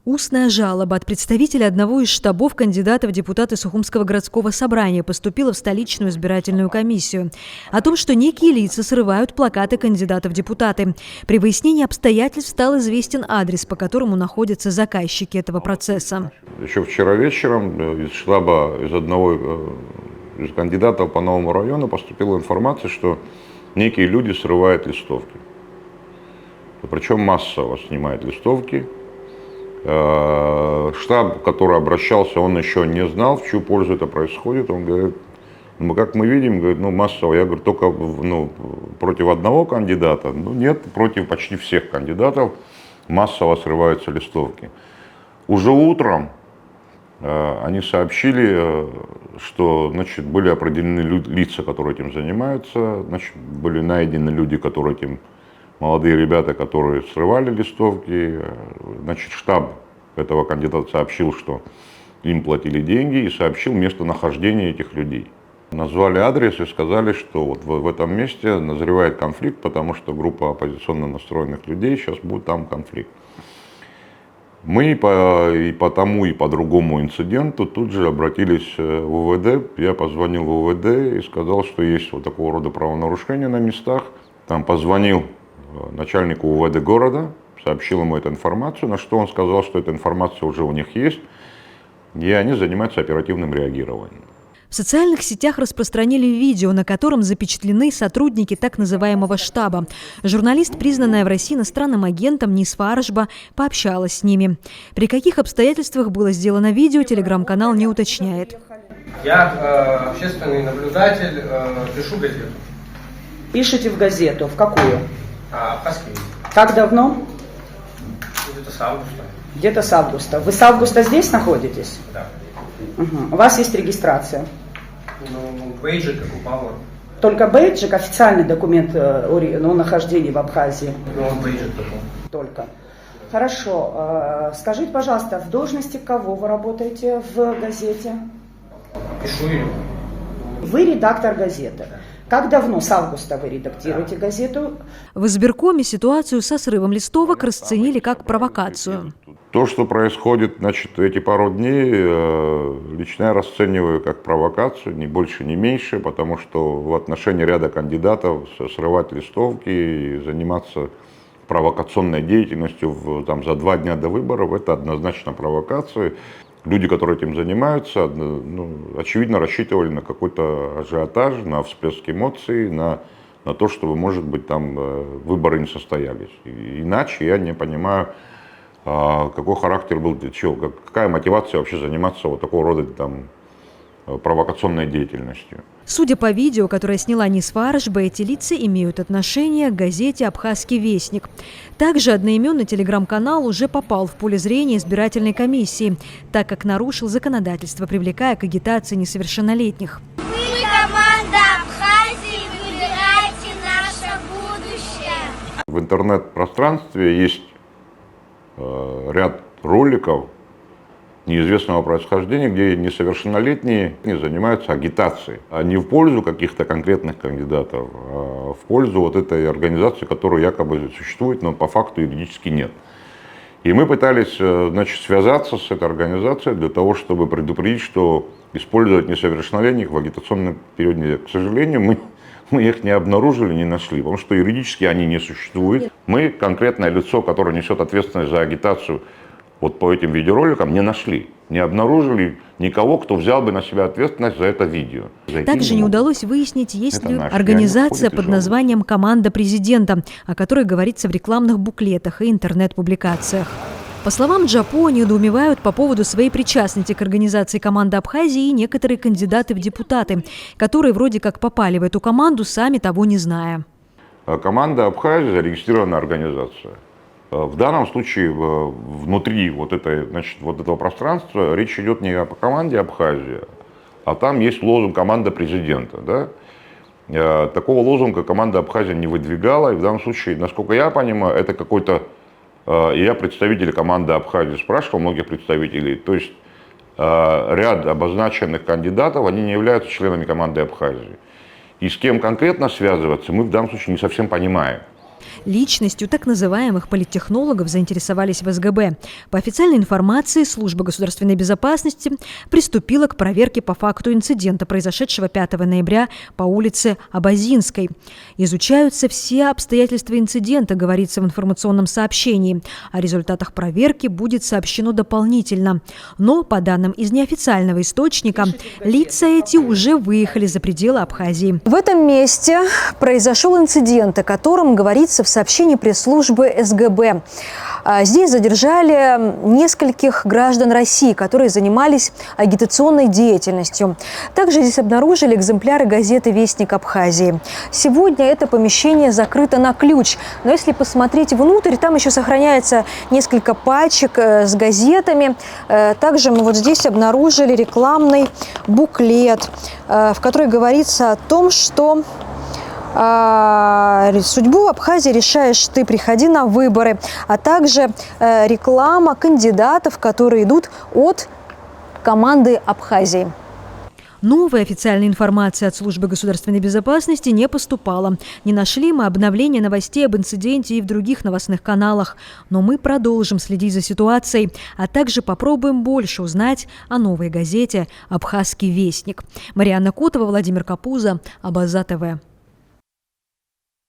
Устная жалоба от представителя одного из штабов кандидата в депутаты Сухумского городского собрания поступила в столичную избирательную комиссию о том, что некие лица срывают плакаты кандидатов в депутаты. При выяснении обстоятельств стал известен адрес, по которому находятся заказчики этого процесса. Еще вчера вечером из штаба из одного из кандидатов по новому району поступила информация, что некие люди срывают листовки. Причем массово снимают листовки. Штаб, который обращался, он еще не знал, в чью пользу это происходит. Он говорит, как мы видим, говорит, массово. Я говорю, только против одного кандидата. Нет, против почти всех кандидатов массово срываются листовки. Уже утром они сообщили, что были определены лица, которые этим занимаются, были найдены люди, которые этим молодые ребята, которые срывали листовки. Штаб этого кандидата сообщил, что им платили деньги, и сообщил местонахождение этих людей. Назвали адрес и сказали, что вот в этом месте назревает конфликт, потому что группа оппозиционно настроенных людей, сейчас будет там конфликт. Мы и по тому, и по другому инциденту тут же обратились в УВД. Я позвонил в УВД и сказал, что есть вот такого рода правонарушения на местах. Там позвонил начальнику УВД города, сообщил ему эту информацию, на что он сказал, что эта информация уже у них есть, и они занимаются оперативным реагированием. В социальных сетях распространили видео, на котором запечатлены сотрудники так называемого штаба. Журналист, признанная в России иностранным агентом Нисфа Арашба, пообщалась с ними. При каких обстоятельствах было сделано видео, телеграм-канал не уточняет. Я общественный наблюдатель, пишу газету. Пишете в газету? В какую? Абхазский. Как давно? Где-то с августа. Где-то с августа. Вы с августа здесь находитесь? Да. Угу. У вас есть регистрация? Бейджик, как у Павла. Только бейджик, официальный документ о нахождении в Абхазии? Бейджик такой. Только. Хорошо. Скажите, пожалуйста, в должности кого вы работаете в газете? Пишу ее. Вы редактор газеты. Как давно, с августа, вы редактируете газету? В избиркоме ситуацию со срывом листовок расценили как провокацию. То, что происходит, эти пару дней, лично я расцениваю как провокацию, ни больше, ни меньше, потому что в отношении ряда кандидатов срывать листовки и заниматься провокационной деятельностью за 2 дня до выборов, это однозначно провокация. Люди, которые этим занимаются, очевидно, рассчитывали на какой-то ажиотаж, на всплеск эмоций, на то, чтобы, может быть, там выборы не состоялись. Иначе я не понимаю, какой характер был, какая мотивация вообще заниматься вот такого рода провокационной деятельностью. Судя по видео, которое сняла Нисфа Арашба, эти лица имеют отношение к газете «Абхазский вестник». Также одноименный телеграм-канал уже попал в поле зрения избирательной комиссии, так как нарушил законодательство, привлекая к агитации несовершеннолетних. Мы команда Абхазии, выбирайте наше будущее. В интернет-пространстве есть ряд роликов неизвестного происхождения, где несовершеннолетние занимаются агитацией, а не в пользу каких-то конкретных кандидатов, а в пользу вот этой организации, которая якобы существует, но по факту юридически нет. И мы пытались, связаться с этой организацией для того, чтобы предупредить, что использовать несовершеннолетних в агитационном периоде, к сожалению, мы их не обнаружили, не нашли, потому что юридически они не существуют. Мы конкретное лицо, которое несет ответственность за агитацию, вот по этим видеороликам не нашли, не обнаружили никого, кто взял бы на себя ответственность за это видео. Также не удалось выяснить, есть ли организация под названием «Команда президента», о которой говорится в рекламных буклетах и интернет-публикациях. По словам Джапо, недоумевают по поводу своей причастности к организации «Команда Абхазии» и некоторые кандидаты в депутаты, которые вроде как попали в эту команду, сами того не зная. Команда Абхазии зарегистрированная организация. В данном случае внутри этого пространства речь идет не о команде Абхазия, а там есть лозунг «Команда президента». Да? Такого лозунга команда Абхазия не выдвигала, и в данном случае, насколько я понимаю, это какой-то... Я представителей команды Абхазии спрашивал, многих представителей, то есть ряд обозначенных кандидатов, они не являются членами команды Абхазии. И с кем конкретно связываться, мы в данном случае не совсем понимаем. Личностью так называемых политтехнологов заинтересовались в СГБ. По официальной информации, служба государственной безопасности приступила к проверке по факту инцидента, произошедшего 5 ноября по улице Абазинской. Изучаются все обстоятельства инцидента, говорится в информационном сообщении. О результатах проверки будет сообщено дополнительно. Но, по данным из неофициального источника, лица эти уже выехали за пределы Абхазии. В этом месте произошел инцидент, о котором говорится в сообщении пресс-службы СГБ. Здесь задержали нескольких граждан России, которые занимались агитационной деятельностью. Также здесь обнаружили экземпляры газеты «Вестник Абхазии». Сегодня это помещение закрыто на ключ. Но если посмотреть внутрь, там еще сохраняется несколько пачек с газетами. Также мы вот здесь обнаружили рекламный буклет, в котором говорится о том, что судьбу Абхазии решаешь ты, приходи на выборы, а также реклама кандидатов, которые идут от команды Абхазии. Новой официальной информации от службы государственной безопасности не поступало. Не нашли мы обновления новостей об инциденте и в других новостных каналах. Но мы продолжим следить за ситуацией, а также попробуем больше узнать о новой газете «Абхазский вестник». Марианна Котова, Владимир Капуза, Абаза ТВ.